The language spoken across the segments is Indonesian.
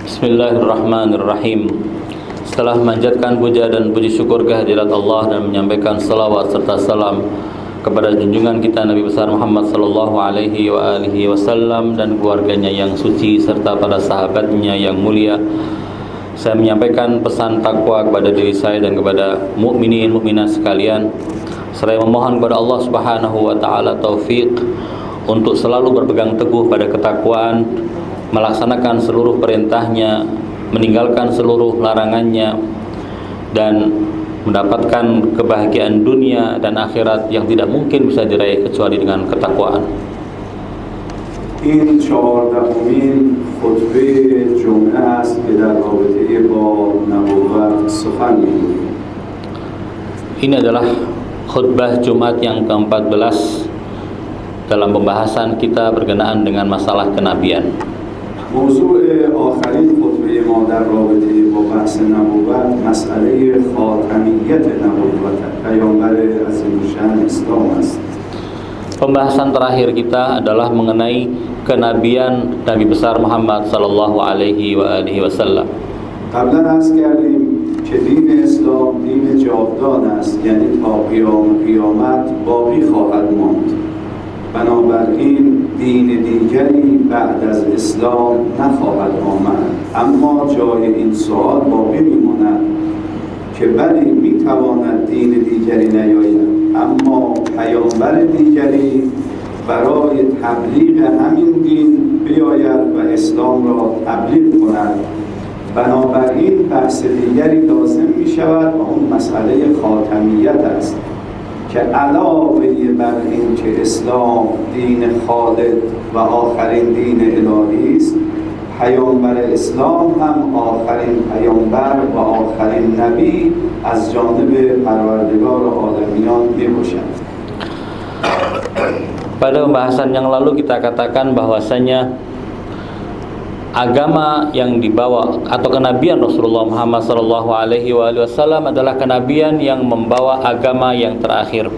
Bismillahirrahmanirrahim. Setelah memanjatkan puja dan puji syukur kehadirat Allah dan menyampaikan salawat serta salam kepada junjungan kita Nabi besar Muhammad sallallahu alaihi wasallam dan keluarganya yang suci serta para sahabatnya yang mulia, saya menyampaikan pesan takwa kepada diri saya dan kepada mukminin mukminat sekalian. Saya memohon kepada Allah Subhanahu wa taala taufik untuk selalu berpegang teguh pada ketakwaan, melaksanakan seluruh perintahnya, meninggalkan seluruh larangannya, dan mendapatkan kebahagiaan dunia dan akhirat yang tidak mungkin bisa diraih kecuali dengan ketakwaan. این 14مین خطبه جمعه است که در رابطه با نبوت سخن می‌گوید. Ini adalah khutbah Jumat yang ke-14 dalam pembahasan kita berkenaan dengan masalah kenabian. موضوع آخرین خطبه ما در رابطه با بحث نبوت مسئله خاتمیت نبوت پیامبر عظیم‌الشأن اسلام است. Pembahasan terakhir kita adalah mengenai kenabian Nabi besar Muhammad sallallahu alaihi wasallam. قبلا عرض کردیم که دین اسلام دین جاودان است، یعنی تا قیامت باقی خواهد ماند. بنابراین دین دیگری بعد از اسلام نخواهد آمد. اما جای این سوال باقی میماند که بلی میتواند دین دیگری نیاید، اما پیامبر دیگری برای تبلیغ همین دین بیاید و اسلام را تبلیغ کند. بنابراین بحث دیگری لازم می شود و اون مسئله خاتمیت است که علاوه بر این که اسلام دین خالد و آخرین دین الهی است، پیامبر اسلام هم آخرین پیامبر و آخرین نبی از جانب پروردگار عالمیان می باشد. Pada pembahasan yang lalu kita katakan bahwasanya agama yang dibawa atau kenabian Rasulullah Muhammad sallallahu alaihi wasallam adalah kenabian yang membawa agama yang terakhir.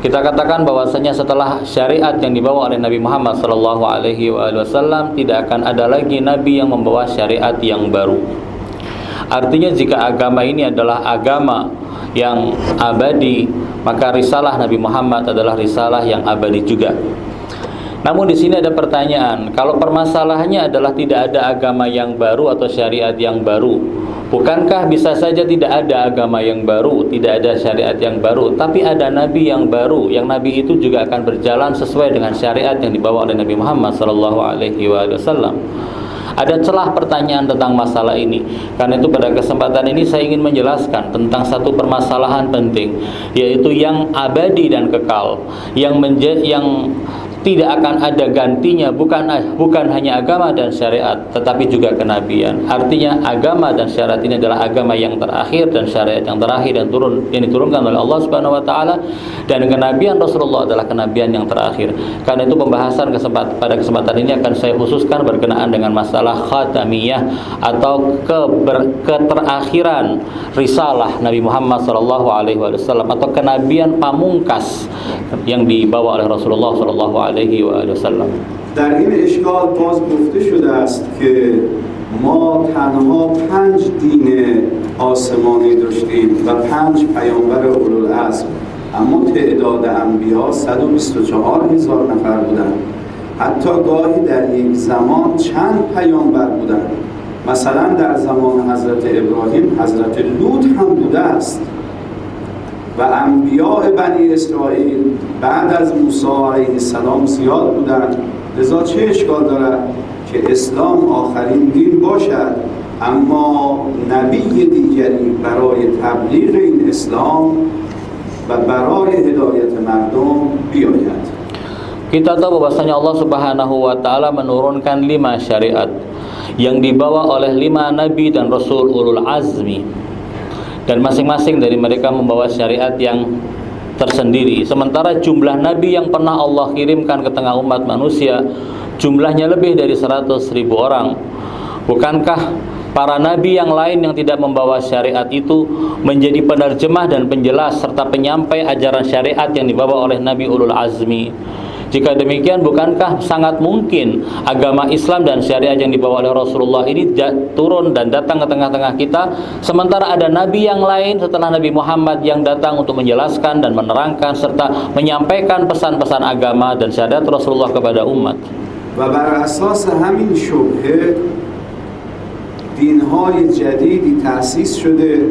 Kita katakan bahwasanya setelah syariat yang dibawa oleh Nabi Muhammad sallallahu alaihi wasallam tidak akan ada lagi nabi yang membawa syariat yang baru. Artinya jika agama ini adalah agama yang abadi, maka risalah Nabi Muhammad adalah risalah yang abadi juga. Namun di sini ada pertanyaan, kalau permasalahannya adalah tidak ada agama yang baru atau syariat yang baru, Bukankah bisa saja tidak ada agama yang baru, tidak ada syariat yang baru, tapi ada nabi yang baru, yang nabi itu juga akan berjalan sesuai dengan syariat yang dibawa oleh Nabi Muhammad sallallahu alaihi wasallam? Ada celah pertanyaan tentang masalah ini. Karena itu pada kesempatan ini saya ingin menjelaskan tentang satu permasalahan penting, yaitu yang abadi dan kekal, yang tidak akan ada gantinya, bukan hanya agama dan syariat, tetapi juga kenabian. Artinya agama dan syariat ini adalah agama yang terakhir dan syariat yang terakhir yang diturunkan oleh Allah Subhanahu wa taala, dan kenabian Rasulullah adalah kenabian yang terakhir. Karena itu pembahasan pada kesempatan ini akan saya khususkan berkenaan dengan masalah khatamiyah atau keterakhiran risalah Nabi Muhammad sallallahu alaihi wasallam, atau kenabian pamungkas yang dibawa oleh Rasulullah sallallahu alaihi wasallam. در این اشکال باز گفته شده است که ما تنها 5 دین آسمانی داشتیم و 5 پیامبر اولوالعزم، اما تعداد انبیا 124,000 نفر بودند. حتی گاهی در یک زمان چند پیامبر بودند. مثلا در زمان حضرت ابراهیم حضرت لوط هم بوده است و انبیاء بنی اسرائیل بعد از موسی علیه السلام زیاد بودند. لذا چه اشکال دارد که اسلام آخرین دین باشد اما نبی دیگری برای تبلیغ این اسلام و برای هدایت مردم بیاید. Kita tahu bahwasanya Allah Subhanahu wa taala menurunkan 5 syariat yang dibawa oleh 5 nabi dan rasul ulul azmi, dan masing-masing dari mereka membawa syariat yang tersendiri. Sementara jumlah nabi yang pernah Allah kirimkan ke tengah umat manusia jumlahnya lebih dari 100.000 orang. Bukankah para nabi yang lain yang tidak membawa syariat itu menjadi penerjemah dan penjelas serta penyampai ajaran syariat yang dibawa oleh nabi ulul azmi? Jika demikian, bukankah sangat mungkin agama Islam dan syariat yang dibawa oleh Rasulullah ini turun dan datang ke tengah-tengah kita, sementara ada nabi yang lain setelah Nabi Muhammad yang datang untuk menjelaskan dan menerangkan serta menyampaikan pesan-pesan agama dan syariat Rasulullah kepada umat. و بر اساس همین شبهه دین‌های جدیدی تأسیس شده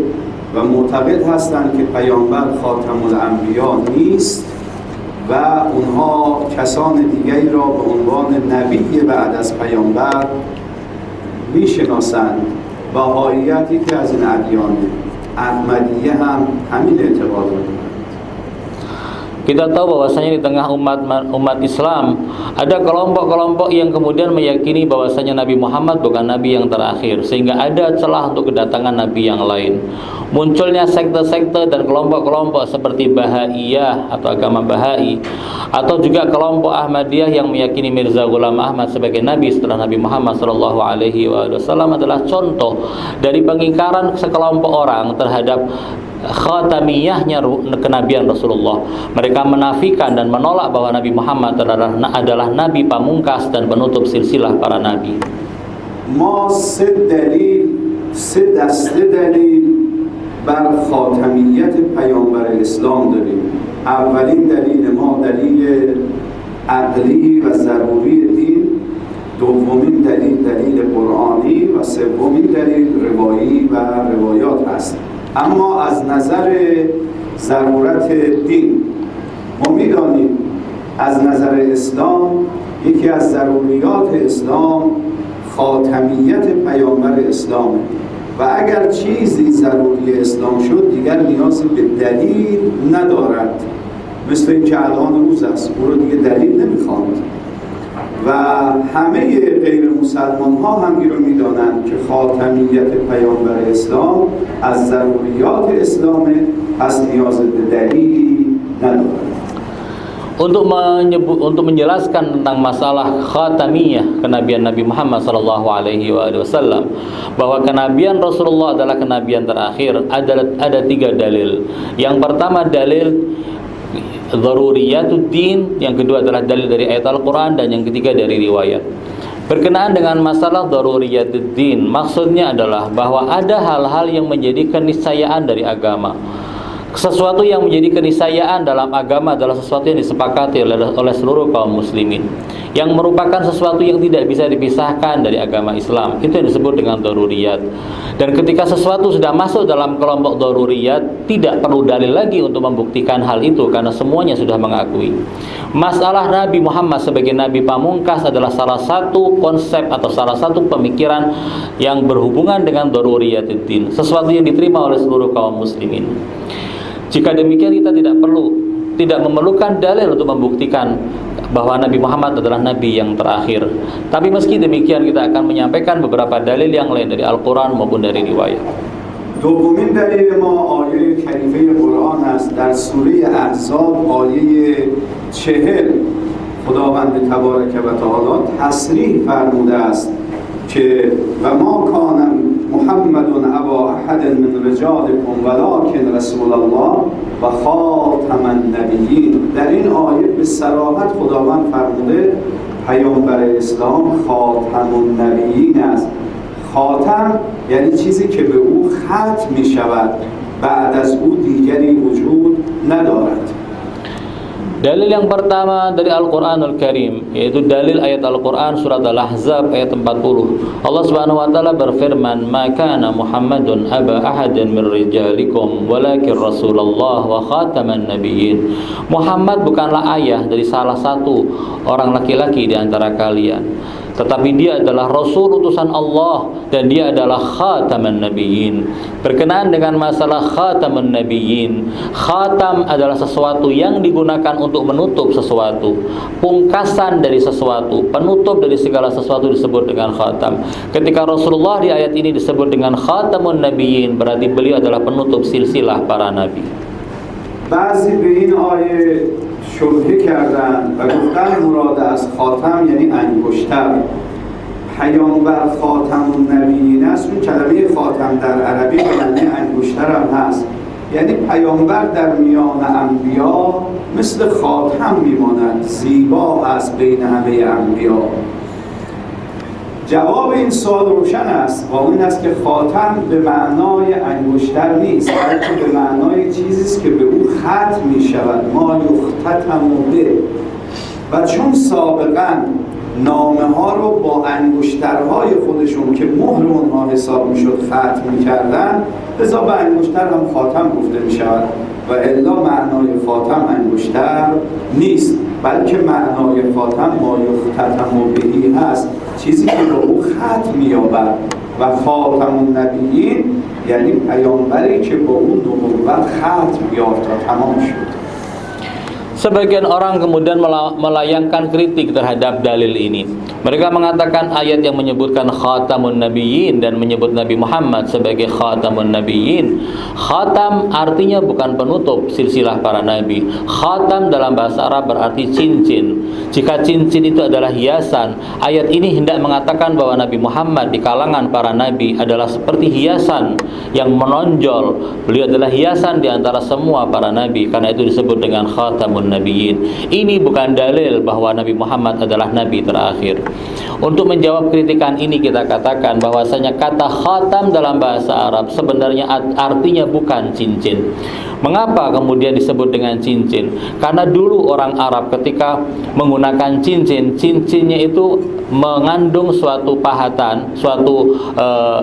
و معتقد هستند که پیامبر خاتم الانبیا نیست و اونها کسان دیگری را به عنوان نبی بعد از پیامبر میشناسند. بهائیت یکی از این ادیانه، احمدیه هم همین اعتقاد رو دارد. Kita tahu bahwasanya di tengah umat Islam ada kelompok-kelompok yang kemudian meyakini bahwasanya Nabi Muhammad bukan nabi yang terakhir, sehingga ada celah untuk kedatangan nabi yang lain. Munculnya sekte-sekte dan kelompok-kelompok seperti Bahaiyah atau agama Bahai, atau juga kelompok Ahmadiyah yang meyakini Mirza Ghulam Ahmad sebagai nabi setelah Nabi Muhammad sallallahu alaihi wasallam adalah contoh dari pengingkaran sekelompok orang terhadap khatamiyahnya kenabian Rasulullah. Mereka menafikan dan menolak bahwa Nabi Muhammad adalah nabi pamungkas dan penutup silsilah para nabi. ما 3 دسته دلیل بر خاتمیت پیامبر اسلام داریم. اولین دلیل ما دلیل عقلی و ضروری دین، دومین دلیل قرآنی و سومین دلیل روایی و روایات است. اما از نظر ضرورت دین ما می‌دانیم از نظر اسلام یکی از ضروریات اسلام خاتمیت پیامبر اسلامه و اگر چیزی ضروری اسلام شد دیگر نیازی به دلیل ندارد، مثل اینکه الان روز است او رو دیگه دلیل نمیخواد و همه غیر مسلمان ها هم این رو میدانند که خاتمیت پیامبر اسلام از ضروریات اسلامه، پس نیاز به دلیلی ندارد. Untuk menjelaskan tentang masalah khatamiyah kenabian Nabi Muhammad sallallahu alaihi wasallam, bahwa kenabian Rasulullah adalah kenabian terakhir, ada 3 dalil. Yang pertama dalil daruriyatuddin, yang kedua adalah dalil dari ayat Al-Quran, dan yang ketiga dari riwayat. Berkenaan dengan masalah daruriyatuddin, maksudnya adalah bahwa ada hal-hal yang menjadi keniscayaan dari agama. Sesuatu yang menjadi keniscayaan dalam agama adalah sesuatu yang disepakati oleh seluruh kaum muslimin, yang merupakan sesuatu yang tidak bisa dipisahkan dari agama Islam. Itu yang disebut dengan daruriyat. Dan ketika sesuatu sudah masuk dalam kelompok daruriyat, tidak perlu dalil lagi untuk membuktikan hal itu, karena semuanya sudah mengakui. Masalah Nabi Muhammad sebagai Nabi pamungkas adalah salah satu konsep atau salah satu pemikiran yang berhubungan dengan daruriyatuddin, sesuatu yang diterima oleh seluruh kaum muslimin. Jika demikian, kita tidak memerlukan dalil untuk membuktikan bahwa Nabi Muhammad adalah Nabi yang terakhir. Tapi meski demikian, kita akan menyampaikan beberapa dalil yang lain dari Al-Quran maupun dari riwayat. دومین دلیل ما آیه کریمه قرآن است. در سوره احزاب آیه 40 خداوند تبارک و تعالی تصریح فرموده است که و ما کان محمد ابا احد من رجالکم ولکن رسول الله و خاتم النبیین. در این آیه به صراحت خداوند فرموده پیامبر اسلام خاتم النبیین است. خاتم یعنی چیزی که به او ختم می شود، بعد از او دیگری وجود ندارد. Dalil yang pertama dari Al-Quranul Karim, yaitu dalil ayat Al-Quran surat Al-Ahzab ayat 40. Allah Subhanahu wa taala berfirman, "Ma kana Muhammadun aba ahadin min rijalikum walakin Rasulullah wa khataman nabiyyin." Muhammad bukanlah ayah dari salah satu orang laki-laki di antara kalian, tetapi dia adalah Rasul utusan Allah dan dia adalah khataman nabiyyin. Berkenaan dengan masalah khataman nabiyyin, khatam adalah sesuatu yang digunakan untuk menutup sesuatu, pungkasan dari sesuatu, penutup dari segala sesuatu disebut dengan khatam. Ketika Rasulullah di ayat ini disebut dengan khatamun nabiyyin, berarti beliau adalah penutup silsilah para nabi. بعضی به این آیه شبهه کردن و گفتن مراد از خاتم یعنی انگشتر. پیامبر خاتم النبیین است. اون کلمه خاتم در عربی به معنی انگشتر هم هست، یعنی پیامبر در میان انبیا مثل خاتم میماند، زیبا است بین همه انبیا. جواب این سوال روشن است و این است که خاتم به معنای انگشتر نیست، بلکه به معنای چیزی است که به او ختم می شود، ما یختتم به. و چون سابقا نامه ها رو با انگشترهای خودشون که مهر اونها حساب می شد ختم می کردن، لذا به انگشتر هم خاتم گفته می شود و الا معنای خاتم انگشتر نیست، بلکه معنای خاتم ما یختتم بهی هست، چیزی که به او ختم می‌یابد. و خاتم النبیین یعنی پیامبری که با اون نبوت ختم یافت و تمام شد. Sebagian orang kemudian melayangkan kritik terhadap dalil ini. Mereka mengatakan ayat yang menyebutkan khatamun nabiyyin dan menyebut Nabi Muhammad sebagai khatamun nabiyyin, khatam artinya bukan penutup silsilah para nabi. Khatam dalam bahasa Arab berarti cincin. Jika cincin itu adalah hiasan, ayat ini hendak mengatakan bahwa Nabi Muhammad di kalangan para nabi adalah seperti hiasan yang menonjol. Beliau adalah hiasan di antara semua para nabi, karena itu disebut dengan khatamun nabiyyin. Ini bukan dalil bahwa Nabi Muhammad adalah nabi terakhir. Untuk menjawab kritikan ini, kita katakan bahwasanya kata khatam dalam bahasa Arab sebenarnya artinya bukan cincin. Mengapa kemudian disebut dengan cincin? Karena dulu orang Arab ketika menggunakan cincin, cincinnya itu mengandung suatu pahatan, suatu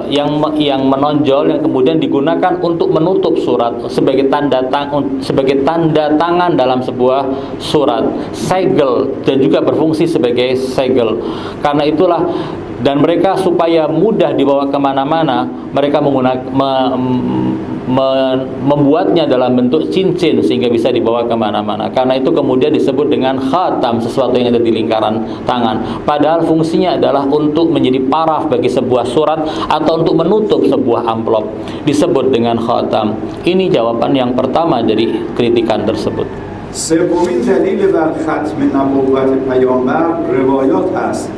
yang menonjol, yang kemudian digunakan untuk menutup surat sebagai tanda tangan dalam sebuah surat, segel, dan juga berfungsi sebagai segel. Karena itulah, dan mereka supaya mudah dibawa kemana-mana, mereka membuatnya dalam bentuk cincin sehingga bisa dibawa kemana-mana. Karena itu kemudian disebut dengan khatam, sesuatu yang ada di lingkaran tangan. Padahal fungsinya adalah untuk menjadi paraf bagi sebuah surat atau untuk menutup sebuah amplop. Disebut dengan khatam. Ini jawaban yang pertama dari kritikan tersebut. سومین دلیل بر ختم نبوت پیامبر روایات است.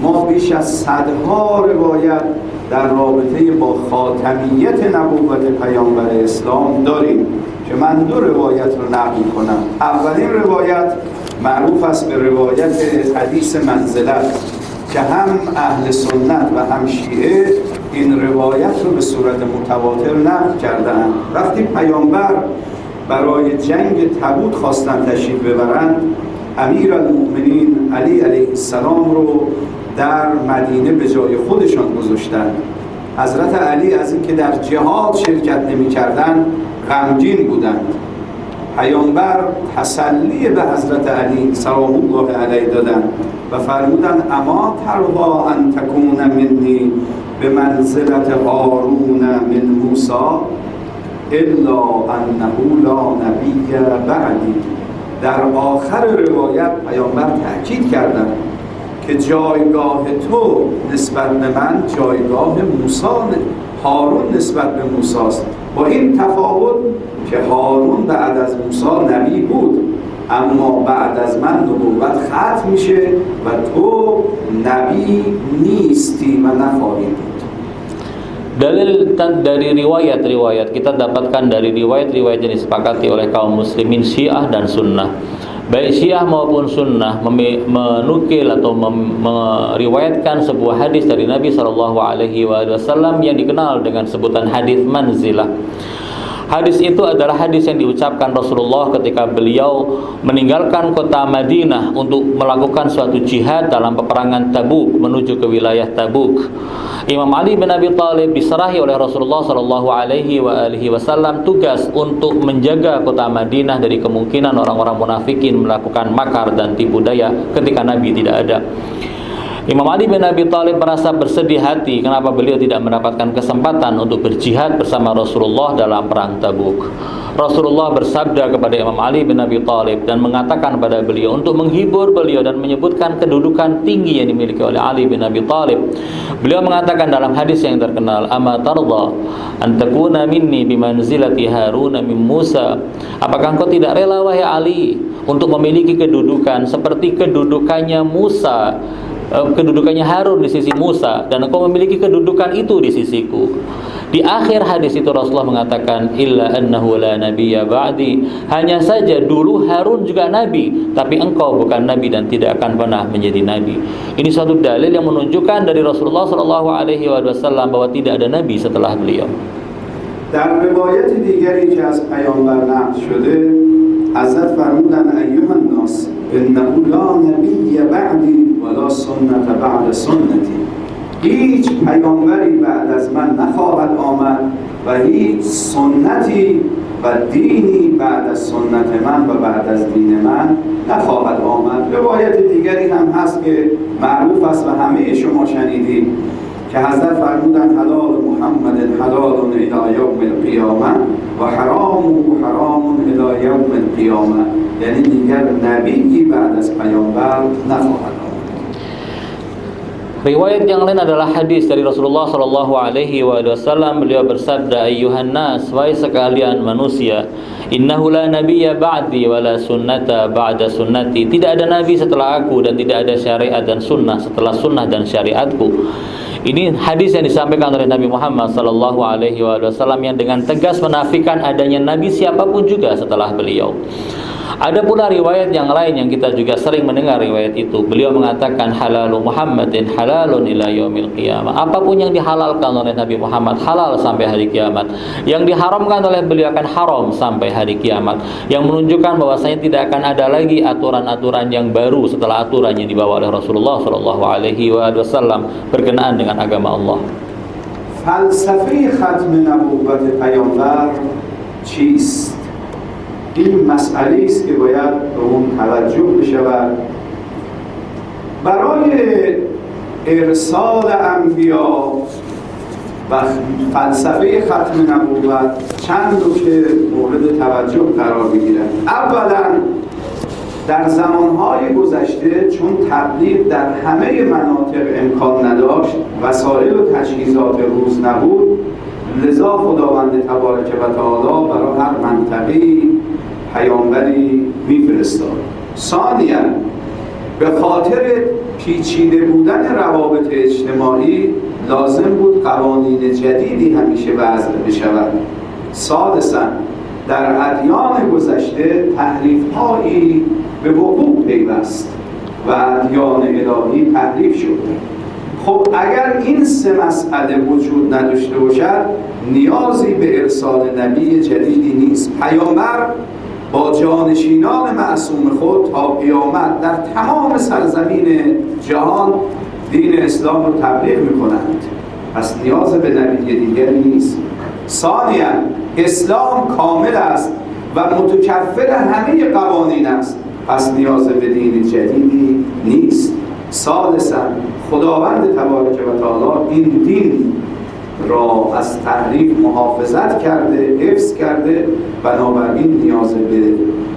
ما بیش از صدها روایت در رابطه با خاتمیت نبوت پیامبر اسلام داریم که من دو روایت رو نقل کنم. اولین روایت معروف است به روایت حدیث منزلت که هم اهل سنت و هم شیعه این روایت رو به صورت متواتر نقل کردند. وقتی پیامبر برای جنگ تبوک خواستن تشریف ببرند، امیرالمؤمنین علی علیه السلام رو در مدینه به جای خودشان گذاشتند. حضرت علی از اینکه در جهاد شرکت نمی‌کردند غمگین بودند. پیامبر تسلی به حضرت علی سلام الله علیه دادند و فرمودند اما ترضا ان تکون منی به منزلت هارون من موسی الا انه لا نبی بعدی. در آخر روایت پیامبر تأکید کردند که جایگاه تو نسبت به من جایگاه موسی، هارون نسبت به موسی است، با این تفاوت که هارون بعد از موسی نبی بود، اما بعد از من نبوت ختم میشه و تو نبی نیستی و نخواهی بود. Dalil dari riwayat-riwayat kita dapatkan dari riwayat-riwayat yang disepakati oleh kaum muslimin Syiah dan Sunnah. Baik Syiah maupun Sunnah menukil atau meriwayatkan sebuah hadis dari Nabi SAW yang dikenal dengan sebutan hadis manzilah. Hadis itu adalah hadis yang diucapkan Rasulullah ketika beliau meninggalkan kota Madinah untuk melakukan suatu jihad dalam peperangan Tabuk menuju ke wilayah Tabuk. Imam Ali bin Abi Thalib diserahi oleh Rasulullah SAW tugas untuk menjaga kota Madinah dari kemungkinan orang-orang munafikin melakukan makar dan tipu daya ketika Nabi tidak ada. Imam Ali bin Abi Thalib merasa bersedih hati kenapa beliau tidak mendapatkan kesempatan untuk berjihad bersama Rasulullah dalam perang Tabuk. Rasulullah bersabda kepada Imam Ali bin Abi Thalib dan mengatakan pada beliau untuk menghibur beliau dan menyebutkan kedudukan tinggi yang dimiliki oleh Ali bin Abi Thalib. Beliau mengatakan dalam hadis yang terkenal, "Ama tarda an takuna minni bimanzilati Harun min Musa?" Apakah engkau tidak rela wahai Ali untuk memiliki kedudukan seperti kedudukannya Musa, kedudukannya Harun di sisi Musa, dan engkau memiliki kedudukan itu di sisiku. Di akhir hadis itu Rasulullah mengatakan illa annahu la nabiyya ba'di, hanya saja dulu Harun juga nabi, tapi engkau bukan nabi dan tidak akan pernah menjadi nabi. Ini suatu dalil yang menunjukkan dari Rasulullah SAW bahwa tidak ada nabi setelah beliau. در روایت دیگری که از پیامبر نقل شده حضرت فرمودند ایها الناس انه لا نبی بعدی ولا سنت بعد سنتی. هیچ پیامبری بعد از من نخواهد آمد و هیچ سنتی و دینی بعد از سنت من و بعد از دین من نخواهد آمد. روایت دیگری هم هست که معروف است و همه شما شنیدید که حضرت فرمودند حلال محمد حلال الی یوم القیامه و حرام حرام الی یوم القیامه، یعنی دیگر نبی بعد از پیامبر نخواهد آمد. Riwayat yang lain adalah hadis dari Rasulullah SAW. Beliau bersabda, ayyuhan nas, wahai sekalian manusia, innahu la nabiyya ba'di wa la sunnata ba'da sunnati. Tidak ada nabi setelah aku dan tidak ada syariat dan sunnah setelah sunnah dan syariatku. Ini hadis yang disampaikan oleh Nabi Muhammad SAW yang dengan tegas menafikan adanya nabi siapapun juga setelah beliau. Ada pula riwayat yang lain yang kita juga sering mendengar riwayat itu. Beliau mengatakan halalu Muhammadin halalun ila yaumil qiyamah. Apapun yang dihalalkan oleh Nabi Muhammad halal sampai hari kiamat. Yang diharamkan oleh beliau akan haram sampai hari kiamat. Yang menunjukkan bahwasanya tidak akan ada lagi aturan-aturan yang baru setelah aturan yang dibawa oleh Rasulullah SAW berkenaan dengan agama Allah. فلسفه ختم نبوت پیامبر چیست؟ این مسئله است که باید به اون توجه بشود. برای ارسال انبیا و فلسفه ختم نبوت چند نکته مورد توجه قرار می‌گیرد. اولا در زمانهای گذشته چون تبلیغ در همه مناطق امکان نداشت، وسایل و تجهیزات روز نبود، لذا خداوند تبارک و تعالی برای هر منطقه‌ای پیامبری میفرستاد. ثانیاً به خاطر پیچیده بودن روابط اجتماعی لازم بود قوانین جدیدی همیشه وضع بشود. ثالثاً در ادیان گذشته تحریف‌هایی به وقوع پیوست و ادیان الهی تحریف شد. خب اگر این سه مسئله وجود نداشته باشد نیازی به ارسال نبی جدیدی نیست. پیامبر با جانشینان معصوم خود تا قیامت در تمام سرزمین جهان دین اسلام رو تبلیغ میکنند، پس نیاز به نبی دیگری نیست. ثانیاً اسلام کامل است و متکفل همه قوانین است، پس نیاز به دین جدیدی نیست. ثالثاً خداوند تبارک و تعالی این دین را از تحریف محافظت کرده، حفظ کرده، بنابراین نیاز به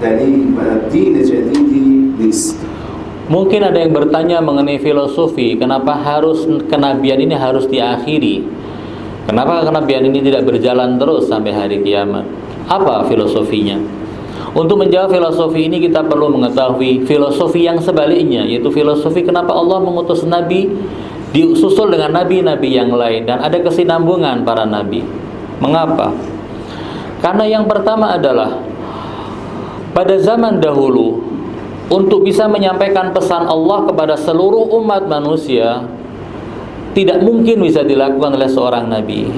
دلیل و دین جدیدی نیست. Mungkin ada yang bertanya mengenai filosofi, kenapa harus kenabian ini harus diakhiri? Kenapa kenabian ini tidak berjalan terus sampai hari kiamat? Apa filosofinya? Untuk menjawab filosofi ini kita perlu mengetahui filosofi yang sebaliknya, yaitu filosofi kenapa Allah mengutus nabi disusul dengan nabi-nabi yang lain dan ada kesinambungan para nabi. Mengapa? Karena yang pertama adalah pada zaman dahulu untuk bisa menyampaikan pesan Allah kepada seluruh umat manusia tidak mungkin bisa dilakukan oleh seorang nabi.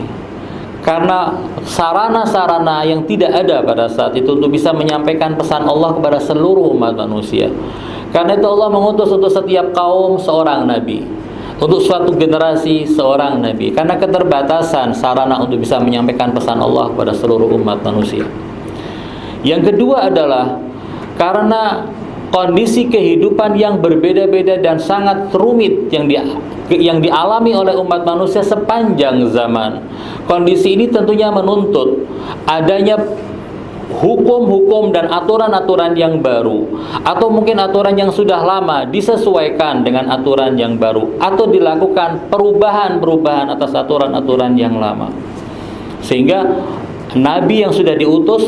Karena sarana-sarana yang tidak ada pada saat itu untuk bisa menyampaikan pesan Allah kepada seluruh umat manusia. Karena itu Allah mengutus untuk setiap kaum seorang nabi, untuk suatu generasi seorang nabi, karena keterbatasan sarana untuk bisa menyampaikan pesan Allah kepada seluruh umat manusia. Yang kedua adalah karena kondisi kehidupan yang berbeda-beda dan sangat rumit yang dialami oleh umat manusia sepanjang zaman. Kondisi ini tentunya menuntut adanya hukum-hukum dan aturan-aturan yang baru, atau mungkin aturan yang sudah lama disesuaikan dengan aturan yang baru, atau dilakukan perubahan-perubahan atas aturan-aturan yang lama. Sehingga nabi yang sudah diutus,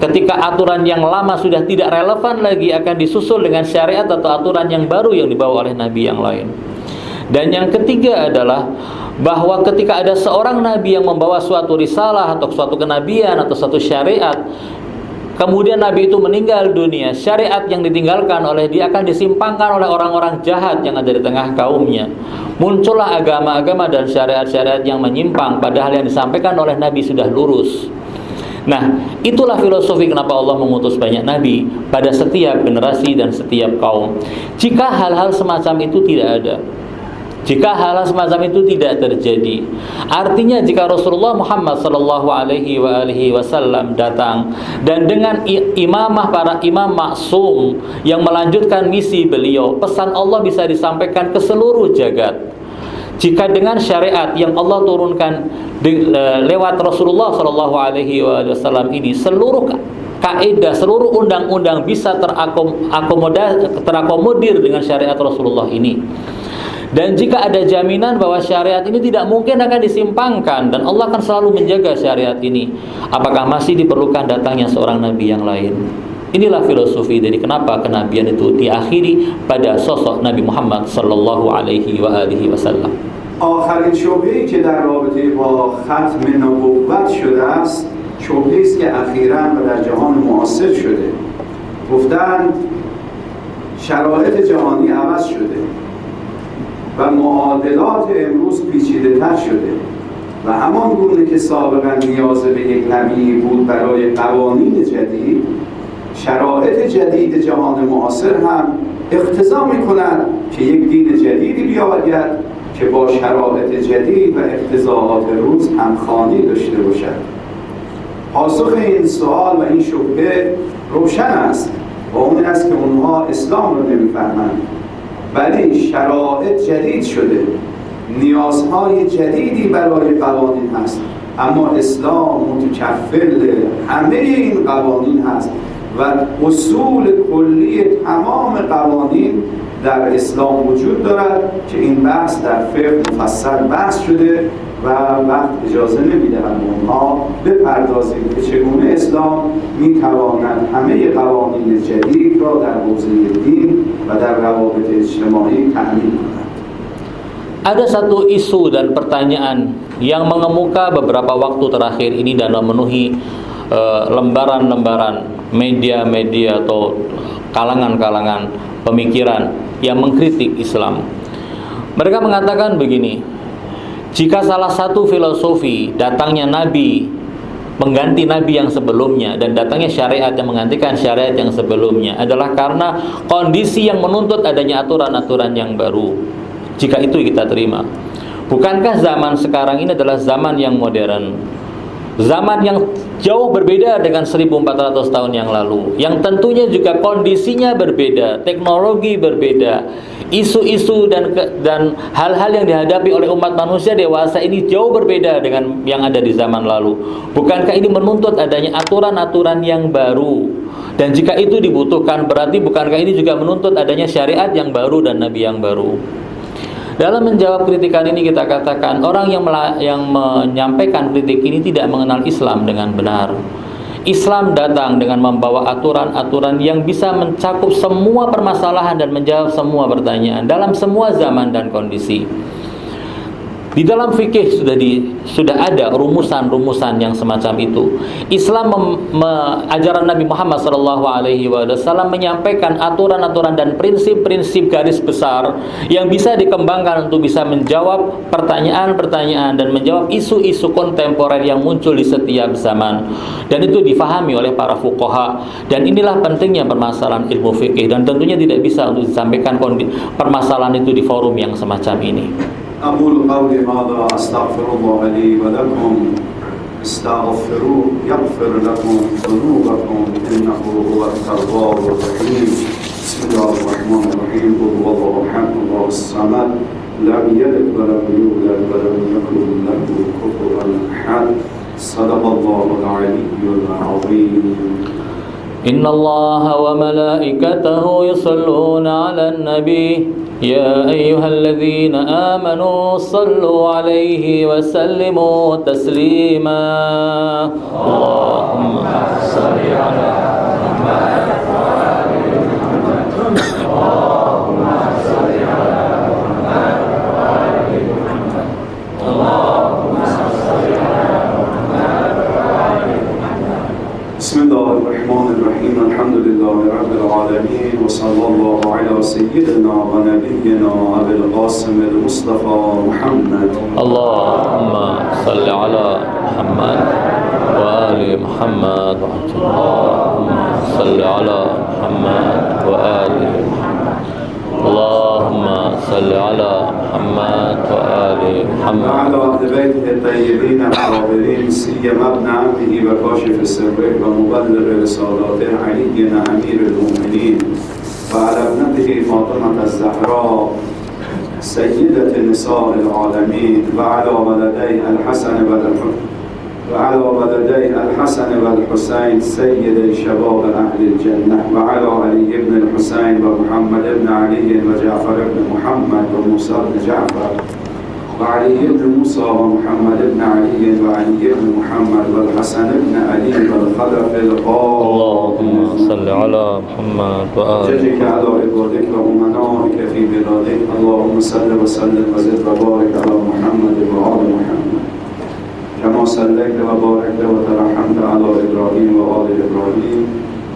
ketika aturan yang lama sudah tidak relevan lagi, akan disusul dengan syariat atau aturan yang baru yang dibawa oleh nabi yang lain. Dan yang ketiga adalah bahwa ketika ada seorang nabi yang membawa suatu risalah atau suatu kenabian atau suatu syariat, kemudian nabi itu meninggal dunia, syariat yang ditinggalkan oleh dia akan disimpangkan oleh orang-orang jahat yang ada di tengah kaumnya. Muncullah agama-agama dan syariat-syariat yang menyimpang, padahal yang disampaikan oleh nabi sudah lurus. Nah, itulah filosofi kenapa Allah mengutus banyak nabi pada setiap generasi dan setiap kaum. Jika hal-hal semacam itu tidak ada, jika hal-hal semacam itu tidak terjadi, artinya jika Rasulullah Muhammad sallallahu alaihi wasallam datang dan dengan imamah para imam maksum yang melanjutkan misi beliau, pesan Allah bisa disampaikan ke seluruh jagat. Jika dengan syariat yang Allah turunkan lewat Rasulullah sallallahu alaihi wasallam ini, seluruh kaidah, seluruh undang-undang bisa terakomodir dengan syariat Rasulullah ini. Dan jika ada jaminan bahwa syariat ini tidak mungkin akan disimpangkan dan Allah akan selalu menjaga syariat ini, apakah masih diperlukan datangnya seorang nabi yang lain? Inilah filosofi dari kenapa kenabian itu diakhiri pada sosok Nabi Muhammad sallallahu alaihi wasallam. آخرین شبهه‌ای که در رابطه با ختم نبوت شده است، شبهه‌ای است که اخیراً و در جهان معاصر شده. گفتند شرایط جهانی عوض شده و معادلات امروز پیچیده‌تر شده و همان گونه که سابقاً نیاز به یک نبی بود برای قوانین جدید، شرایط جدید جهان معاصر هم اقتضا می‌کند که یک دین جدیدی بیاید که با شرایط جدید و اقتضاعات روز همخوانی داشته باشد. پاسخ این سوال و این شبهه روشن است و اون است که اونها اسلام رو نمی‌فهمند، ولی شرایط جدید شده، نیازهای جدیدی برای قوانین هست، اما اسلام متکفل همه این قوانین هست و اصول کلی تمام قوانین در اسلام وجود دارد که این بحث در فقه مفصل بحث شده و وقت اجازه نمی‌دهد اونها بپردازیم که چگونه اسلام میتواند همه قوانین جدید را در حوزه دین و در روابط اجتماعی تأمین کند. Ada satu isu dan pertanyaan yang mengemuka beberapa waktu terakhir ini dan memenuhi lembaran-lembaran media-media atau kalangan-kalangan pemikiran yang mengkritik Islam. Mereka mengatakan begini, jika salah satu filosofi datangnya nabi mengganti nabi yang sebelumnya dan datangnya syariat yang menggantikan syariat yang sebelumnya adalah karena kondisi yang menuntut adanya aturan-aturan yang baru. Jika itu kita terima. Bukankah zaman sekarang ini adalah zaman yang modern? Zaman yang jauh berbeda dengan 1400 tahun yang lalu, yang tentunya juga kondisinya berbeda, teknologi berbeda, isu-isu dan hal-hal yang dihadapi oleh umat manusia dewasa ini jauh berbeda dengan yang ada di zaman lalu. Bukankah ini menuntut adanya aturan-aturan yang baru? Dan jika itu dibutuhkan, berarti bukankah ini juga menuntut adanya syariat yang baru dan nabi yang baru? Dalam menjawab kritikan ini kita katakan orang yang menyampaikan kritik ini tidak mengenal Islam dengan benar. Islam datang dengan membawa aturan-aturan yang bisa mencakup semua permasalahan dan menjawab semua pertanyaan dalam semua zaman dan kondisi. Di dalam fikih sudah ada rumusan-rumusan yang semacam itu. Islam ajaran Nabi Muhammad SAW menyampaikan aturan-aturan dan prinsip-prinsip garis besar yang bisa dikembangkan untuk bisa menjawab pertanyaan-pertanyaan dan menjawab isu-isu kontemporer yang muncul di setiap zaman. Dan itu difahami oleh para fuqaha. Dan inilah pentingnya permasalahan ilmu fikih, dan tentunya tidak bisa untuk disampaikan permasalahan itu di forum yang semacam ini. أقول قولي هذا أستغفر الله لي ولكم استغفروه يغفر لكم ذنوبكم إنه هو التواب الرحيم بسم الله الرحمن الرحيم قل هو الله أحد الله الصمد لم يلد ولم يولد ولم يكن له كفوا أحد صدق الله العلي العظيم إن الله وملائكته يصلون على النبي يا أيها الذين آمنوا صلوا عليه وسلموا تسليما اللهم صل على محمد وآل محمد اللهم صل على محمد وآل محمد اللهم صل على محمد وآل محمد بسم الله الرحمن الرحيم الحمد لله رب العالمين وصلى الله على سيدنا ونبينا أبي القاسم المصطفى محمد اللهم صل على محمد وآل محمد اللهم صل على محمد وآل محمد اللهم صل على محمد وآل محمد وعلى أهل بيته الطيبين الطاهرين سيما ابن عمه وكاشف سره ومبلغ رسالاته علي أمير المؤمنين وعلى ابنته فاطمة الزهراء سيدة نساء العالمين وعلى ولدي الحسن والحسين سيدي شباب أهل الجنة وعلى علي بن الحسين ومحمد بن علي وجعفر بن محمد وموسى بن جعفر وعلي بن موسى ومحمد بن علي وعلي بن محمد والحسن بن علي والخلف القائم اللهم صل على محمد وآل جزك على عبادك وأمنائك في بلادك اللهم صل وسلم وزد وبارك على محمد وآل محمد كما صليت وباركت وترحمت على إبراهيم وآل إبراهيم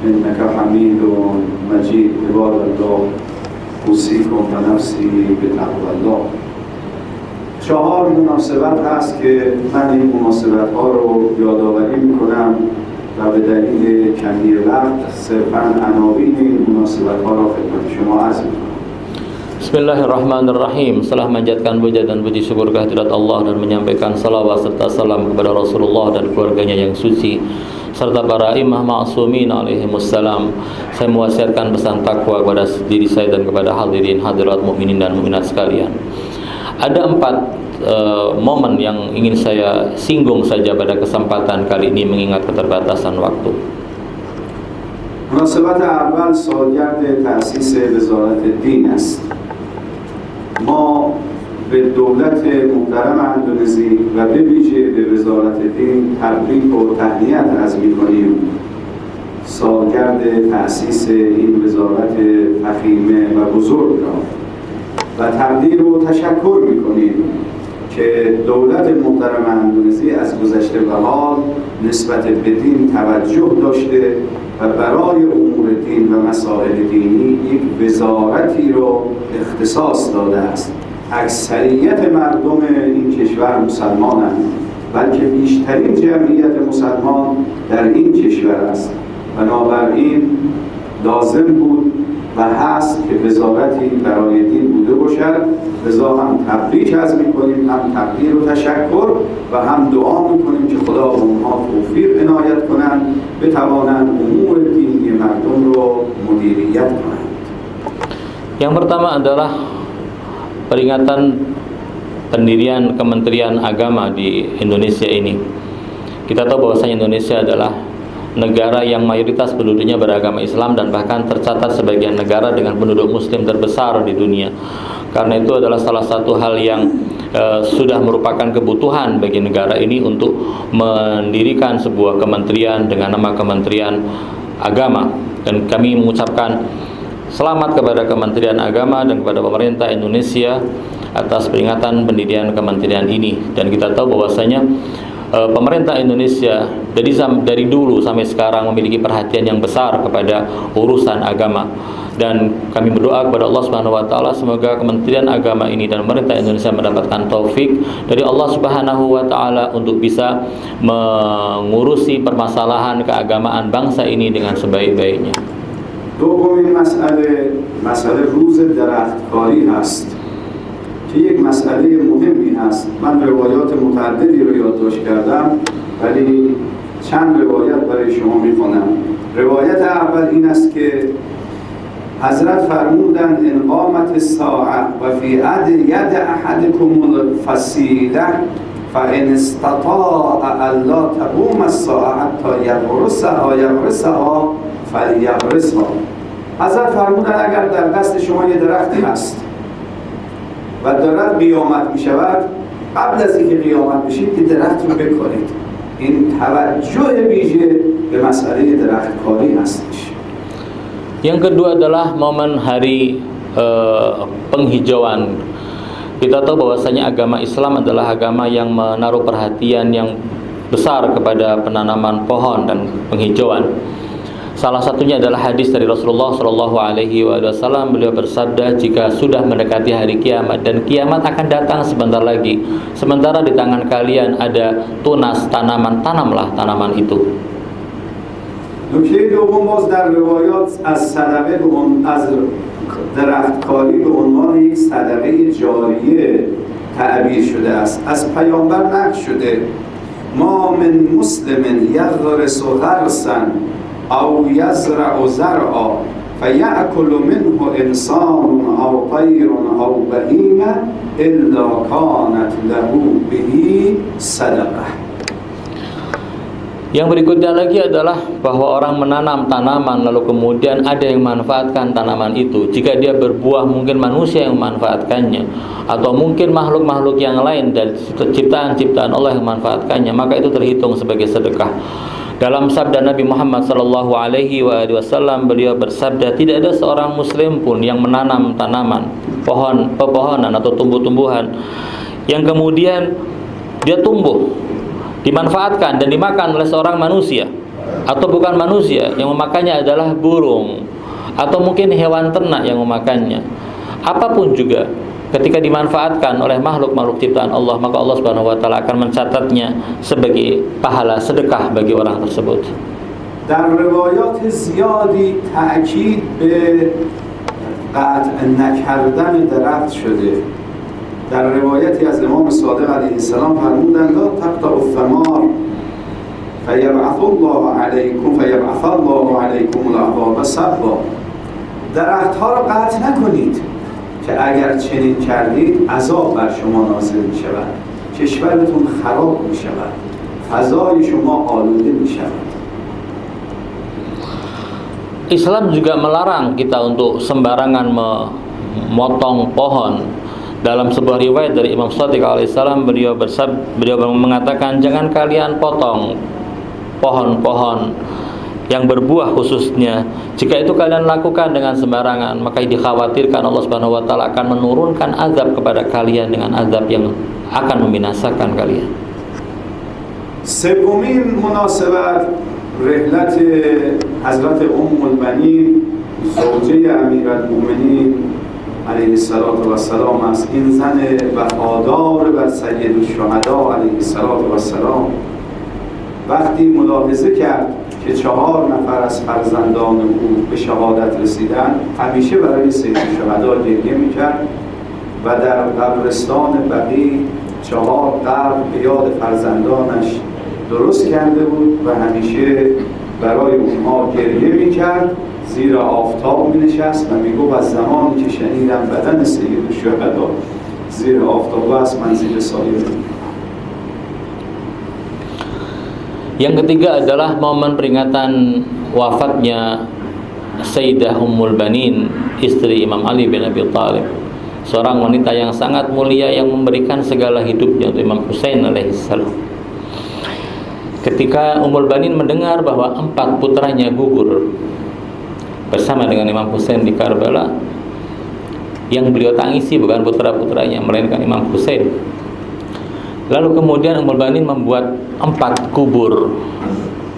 إنك حميد مجيد عباد الله أوصيكم ونفسي بتقوى الله. 4 مناسبت هست که من این مناسبت ها رو یادآوری میکنم و به دلیل کمی وقت صرفاً عناوین این مناسبت ها را خدمت شما عرض میکنم. Bismillahirrahmanirrahim. Setelah menjadikan puja dan puji syukur kehadirat Allah dan menyampaikan salawat serta salam kepada Rasulullah dan keluarganya yang suci serta para imam ma'sumin alaihimussalam, saya mewasiatkan pesan takwa kepada diri saya dan kepada hadirin hadirat mukminin dan mukminat sekalian. Ada 4 momen yang ingin saya singgung saja pada kesempatan kali ini mengingat keterbatasan waktu. مناسبت اول سالگرد تأسیس وزارت دین است. ما به دولت محترم اندونزی و به ویژه به وزارت دین تبریک و تهنیت عرض می‌کنیم. سالگرد تأسیس این وزارت فخیمه و بزرگ را و تقدیر و تشکر می‌کنیم که دولت محترم اندونزی از گذشته به حال نسبت به دین توجه داشته و برای امور دین و مسائل دینی یک وزارتی رو اختصاص داده است اکثریت مردم این کشور مسلمانند، بلکه بیشترین جمعیت مسلمان در این کشور است. بنابراین لازم بود و هست که وزارتی برای دین بوده باشد. لذا هم تبریک عرض می‌کنیم، هم تقدیر و تشکر و هم دعا می‌کنیم که خدا به اونها توفیق عنایت کنند بتوانند امور دینی مردم رو مدیریت کنند. Yang pertama adalah peringatan pendirian Kementerian Agama di Indonesia ini. Kita tahu bahwasanya Indonesia adalah negara yang mayoritas penduduknya beragama Islam dan bahkan tercatat sebagai negara dengan penduduk muslim terbesar di dunia. Karena itu adalah salah satu hal yang sudah merupakan kebutuhan bagi negara ini untuk mendirikan sebuah kementerian dengan nama Kementerian Agama. Dan kami mengucapkan selamat kepada Kementerian Agama dan kepada pemerintah Indonesia atas peringatan pendirian kementerian ini. Dan kita tahu bahwasanya pemerintah Indonesia dari dulu sampai sekarang memiliki perhatian yang besar kepada urusan agama, dan kami berdoa kepada Allah Subhanahu wa taala semoga Kementerian Agama ini dan pemerintah Indonesia mendapatkan taufik dari Allah Subhanahu wa taala untuk bisa mengurusi permasalahan keagamaan bangsa ini dengan sebaik-baiknya. دومین مسئله روز درختکاری هست که یک مسئله مهمی هست. من روایات متعددی رو یادداشت کردم ولی چند روایت برای شما میخونم. روایت اول این است که حضرت فرمودند ان قامت الساعه و فی ید احدکم الفصیله فان استطاع الا تقوم الساعه حتی یغرسها فلیغرسها. حضرت فرمودند اگر در دست شما یه درختی هست و دارد قیامت می شود، قبل از اینکه قیامت بشید این درخت رو بکارید. این توجه ویژه به مسئله درختکاری هستش. Yang kedua adalah momen hari penghijauan. Kita tahu bahwasanya agama Islam adalah agama yang menaruh perhatian yang besar kepada penanaman pohon dan penghijauan. Salah satunya adalah hadis dari Rasulullah Shallallahu Alaihi Wasallam. Beliau bersabda, jika sudah mendekati hari kiamat dan kiamat akan datang sebentar lagi, sementara di tangan kalian ada tunas tanaman, tanamlah tanaman itu. نکته دوم باز در روایات از صدقه از درختکاری به عنوان یک صدقه جاریه تعبیر شده است. از پیامبر نقل شده ما من مسلم یغرس غرسا او یزرع زرعا فیأکل منه انسان او طیر او بهیمه الا کانت له به صدقه. Yang berikutnya lagi adalah bahwa orang menanam tanaman lalu kemudian ada yang memanfaatkan tanaman itu. Jika dia berbuah, mungkin manusia yang memanfaatkannya, atau mungkin makhluk-makhluk yang lain dan ciptaan-ciptaan Allah yang memanfaatkannya, maka itu terhitung sebagai sedekah. Dalam sabda Nabi Muhammad Sallallahu Alaihi Wasallam, beliau bersabda, tidak ada seorang muslim pun yang menanam tanaman, pepohonan atau tumbuh-tumbuhan yang kemudian dia tumbuh, dimanfaatkan dan dimakan oleh seorang manusia, atau bukan manusia, yang memakannya adalah burung atau mungkin hewan ternak yang memakannya. Apapun juga, ketika dimanfaatkan oleh makhluk-makhluk ciptaan Allah, maka Allah Subhanahu wa taala akan mencatatnya sebagai pahala sedekah bagi orang tersebut. در روایات زیادی تأکید به قطع نکردن درخت شده. در روایتی از امام صادق علیه السلام فرمودند لا تقطعوا الثمار فیبعث الله علیکم العذاب سبا. درختها را قطع نکنید که اگر چنین کردید عذاب بر شما نازل می شود، کشورتون خراب می شود، فضای شما آلوده می شود. Islam juga melarang kita untuk sembarangan memotong pohon. Dalam sebuah riwayat dari Imam Shadiq alaihissalam, beliau mengatakan, jangan kalian potong pohon-pohon yang berbuah khususnya. Jika itu kalian lakukan dengan sembarangan, maka dikhawatirkan Allah Subhanahu wa taala akan menurunkan azab kepada kalian dengan azab yang akan membinasakan kalian. سومین مناسبت رحلت حضرت ام البنین زوجه امیرالمؤمنین علیه السلام است. این زن وفادار بر سید الشهدا علیه السلام وقتی ملاحظه کرد که 4 نفر از فرزندان او به شهادت رسیدند، همیشه برای سید الشهدا گریه میکرد و در قبرستان بقیع 4 قبر به یاد فرزندانش درست کرده بود و همیشه برای اونها گریه میکرد، زیر آفتاب مینشست و میگفت از زمانی که شنیدم بدن سید الشهدا زیر آفتاب است، من زیر سایه. Yang ketiga adalah momen peringatan wafatnya Sayyidah Ummul Banin, istri Imam Ali bin Abi Thalib, seorang wanita yang sangat mulia yang memberikan segala hidupnya untuk Imam Husain alaihissalam. Ketika Ummul Banin mendengar bahwa 4 putranya gugur bersama dengan Imam Husain di Karbala, yang beliau tangisi bukan putra-putranya melainkan Imam Husain. Lalu kemudian Ummul Banin membuat 4 kubur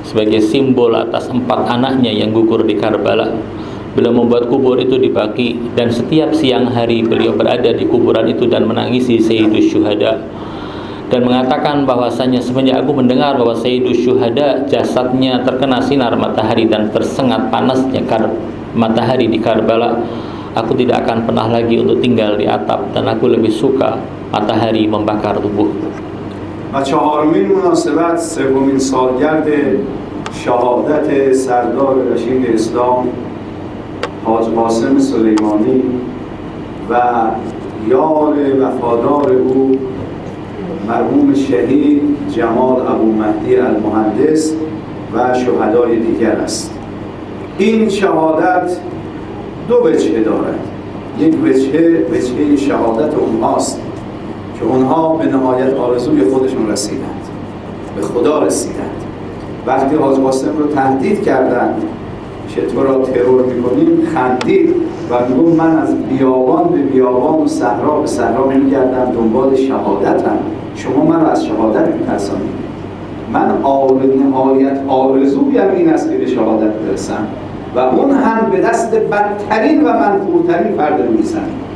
sebagai simbol atas 4 anaknya yang gugur di Karbala. Beliau membuat kubur itu di Baqi, dan setiap siang hari beliau berada di kuburan itu dan menangisi Sayyidus Syuhada, dan mengatakan bahwasanya semenjak aku mendengar bahwa Sayyidus Syuhada jasadnya terkena sinar matahari dan tersengat panasnya matahari di Karbala, aku tidak akan pernah lagi untuk tinggal di atap, dan aku lebih suka matahari membakar tubuh. و 4مین مناسبت 3مین سالگرد شهادت سردار رشید اسلام حاج قاسم سلیمانی و یار وفادار او مرحوم شهید جمال ابو مهدی المهندس و شهدای دیگر است. این شهادت 2 وجه دارد. یک وجه شهادت اونهاست که اونها به نهایت آرزوی خودشون رسیدند، به خدا رسیدند. وقتی حاج قاسم رو تهدید کردند که تو را ترور میکنیم، خندید و میگفت من از بیابان به بیابان و صحرا به صحرا میگردم دنبال شهادتم، شما من رو از شهادت میترسانید. من نهایت آرزویم این است که به شهادت برسم و اون هم به دست بدترین و منفورترین فرد روی زمین.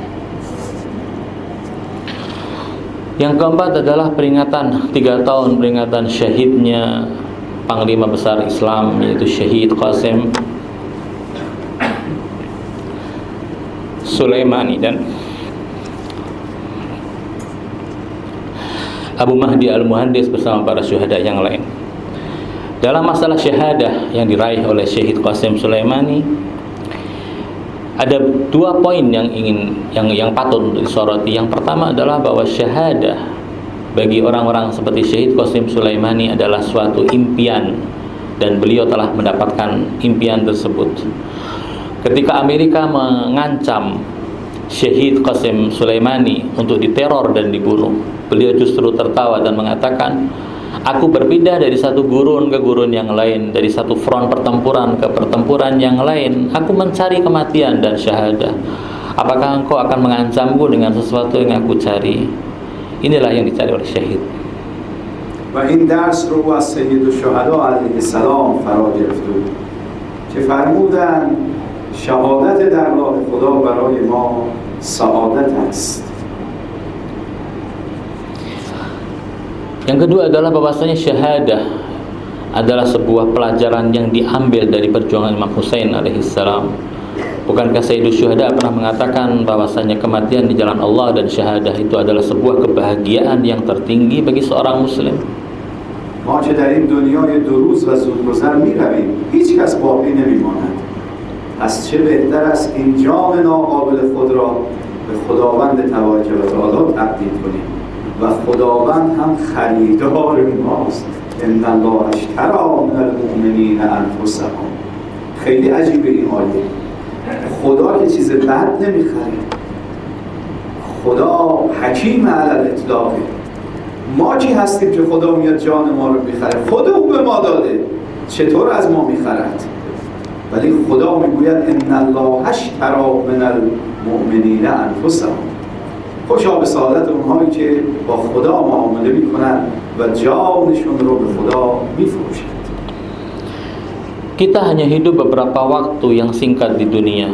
Yang keempat adalah peringatan 3 tahun peringatan syahidnya Panglima Besar Islam, yaitu Syahid Qasim Sulaimani dan Abu Mahdi Al-Muhandis bersama para syuhada yang lain. Dalam masalah syahadah yang diraih oleh Syahid Qasim Sulaimani, ada 2 poin yang patut untuk disoroti. Yang pertama adalah bahwa syahadah bagi orang-orang seperti Syahid Qasim Sulaimani adalah suatu impian, dan beliau telah mendapatkan impian tersebut. Ketika Amerika mengancam Syahid Qasim Sulaimani untuk diteror dan dibunuh, beliau justru tertawa dan mengatakan, aku berpindah dari satu gurun ke gurun yang lain, dari satu front pertempuran ke pertempuran yang lain. Aku mencari kematian dan syahadah. Apakah engkau akan mengancamku dengan sesuatu yang aku cari? Inilah yang dicari oleh syahid. و این درس رو از سید الشهدا علیه السلام فرا گرفته بود که فرمودند شهادت در راه خدا برای ما سعادت است. Yang kedua adalah bahwasanya syahadah adalah sebuah pelajaran yang diambil dari perjuangan Imam Husain alaihissalam. Bukankah Sayyidus Syuhada pernah mengatakan bahwasanya kematian di jalan Allah dan syahadah itu adalah sebuah kebahagiaan yang tertinggi bagi seorang muslim? ما که در این دنیای 2 روز و زودگذر می‌رویم، هیچ کس باقی نمی‌ماند. پس چه بهتر است این جان ناقابل خود را به خداوند تبارک و تعالی تقدیم کنیم و خداوند هم خریدار ماست. ان الله اشتری من المؤمنین انفسهم. خیلی عجیبه این آیه. خدا که چیز بد نمیخره، خدا حکیم علی الاطلاقه. ما کی هستیم که خدا میاد جان ما رو میخره؟ خدا او به ما داده، چطور از ما میخرد؟ ولی خدا میگوید ان الله اشتری من المؤمنین انفسهم. خوشا به سعادت اونهایی که با خدا معامله میکنن و جانشون رو به خدا میفروشند. Kita hanya hidup beberapa waktu yang singkat di dunia.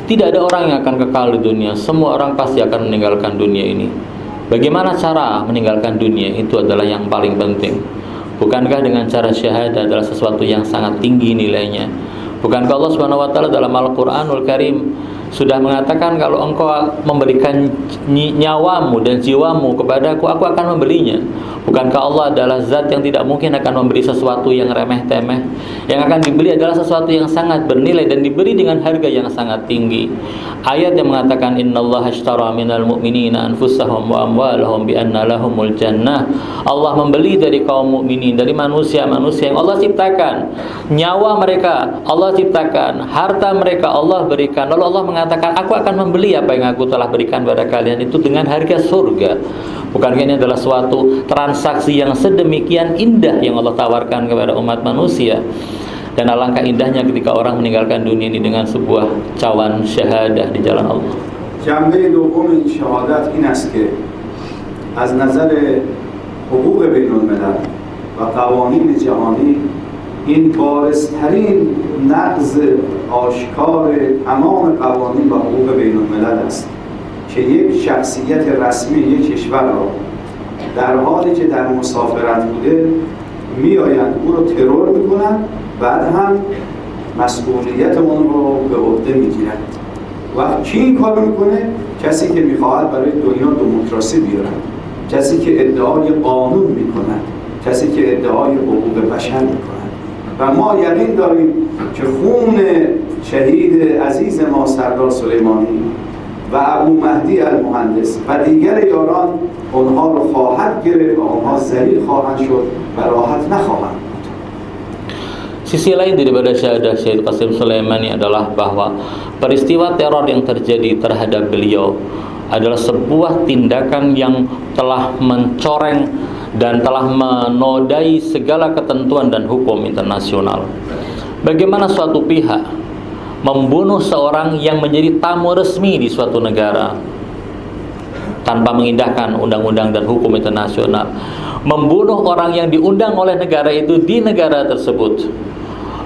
Tidak ada orang yang akan kekal di dunia. Semua orang pasti akan meninggalkan dunia ini. Bagaimana cara meninggalkan dunia? Itu adalah yang paling penting. Bukankah dengan cara syahadah adalah sesuatu yang sangat tinggi nilainya? Bukankah Allah Subhanahu wa taala dalam Al-Qur'anul Karim sudah mengatakan, kalau engkau memberikan nyawamu dan jiwamu kepadaku, aku akan membelinya. Bukankah Allah adalah zat yang tidak mungkin akan memberi sesuatu yang remeh-temeh? Yang akan dibeli adalah sesuatu yang sangat bernilai dan diberi dengan harga yang sangat tinggi. Ayat yang mengatakan, innallaha ashtara minal mu'minina anfusahum wa amwalahum bi anna lahumul jannah. Allah membeli dari kaum mukminin, dari manusia-manusia yang Allah ciptakan, nyawa mereka Allah ciptakan, harta mereka Allah berikan. Lalu Allah mengatakan, aku akan membeli apa yang aku telah berikan pada kalian itu dengan harga surga. Bukankah ini adalah suatu transaksi yang sedemikian indah yang Allah tawarkan kepada umat manusia? Dan alangkah indahnya ketika orang meninggalkan dunia ini dengan sebuah cawan syahadah di jalan Allah. جنبه دوم این شهادت این است که از نظر حقوق بین الملل و قوانین جهانی این بارزترین نقض آشکار تمام قوانین و حقوق بین الملل است که یک شخصیت رسمی یک کشور را در حالی که در مسافرت بوده میآیند او رو ترور میکنند، بعد هم مسئولیت اون رو به عهده میگیرند. و کی این کار میکنه؟ کسی که میخواهد برای دنیا دموکراسی بیارد، کسی که ادعای قانون میکند، کسی که ادعای حقوق بشر میکند. و ما یقین داریم که خون شهید عزیز ما سردار سلیمانی و ابو مهدی المهندس و دیگر یاران اونها رو خواهد گرفت و اونها ذلیل خواهند شد و راحت نخواهند. Sisi lain daripada syahadah Syed Qasim Sulaimani adalah bahwa peristiwa teror yang terjadi terhadap beliau adalah sebuah tindakan yang telah mencoreng dan telah menodai segala ketentuan dan hukum internasional. Bagaimana suatu pihak membunuh seorang yang menjadi tamu resmi di suatu negara tanpa mengindahkan undang-undang dan hukum internasional, membunuh orang yang diundang oleh negara itu di negara tersebut,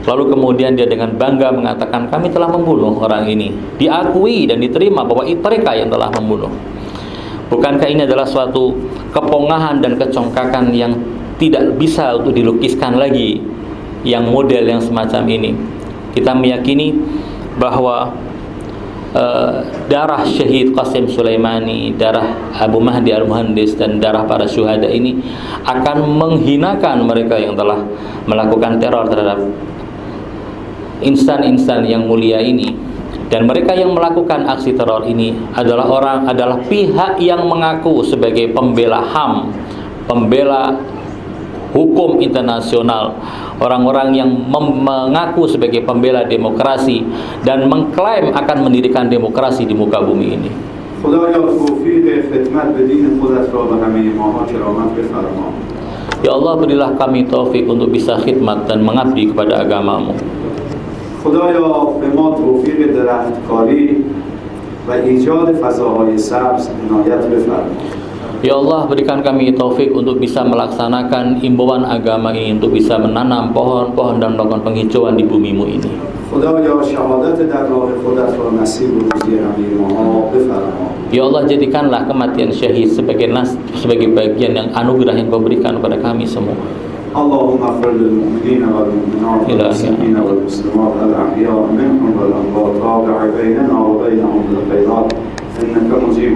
lalu kemudian dia dengan bangga mengatakan, kami telah membunuh orang ini, diakui dan diterima bahwa mereka yang telah membunuh. Bukankah ini adalah suatu kepongahan dan kecongkakan yang tidak bisa untuk dilukiskan lagi, yang model yang semacam ini? Kita meyakini bahwa darah Syahid Qasim Sulaimani, darah Abu Mahdi Al-Muhandis, dan darah para syuhada ini akan menghinakan mereka yang telah melakukan teror terhadap insan-insan yang mulia ini. Dan mereka yang melakukan aksi teror ini adalah pihak yang mengaku sebagai pembela HAM, pembela hukum internasional, orang-orang yang mengaku sebagai pembela demokrasi dan mengklaim akan mendirikan demokrasi di muka bumi ini. Ya Allah, berilah kami taufik untuk bisa khidmat dan mengabdi kepada agamamu. خدایا به ما توفیق درختکاری و ایجاد فضاهای سبز عنایت بفرما. Ya Allah, berikan kami taufik untuk bisa melaksanakan imbauan agama ini, untuk bisa menanam pohon-pohon dan melakukan penghijauan di bumimu ini. خدایا شهادت در راه خودت را نصیب روزی همه ما بفرما. Ya Allah, jadikanlah kematian syahid sebagai bagian yang anugerah yang Kau berikan kepada kami semua. اللهم اغفر للمؤمنين والمؤمنات والمسلمين والمسلمات الأحياء منهم والأموات، تابع بيننا وبينهم بالخيرات إنك مجيب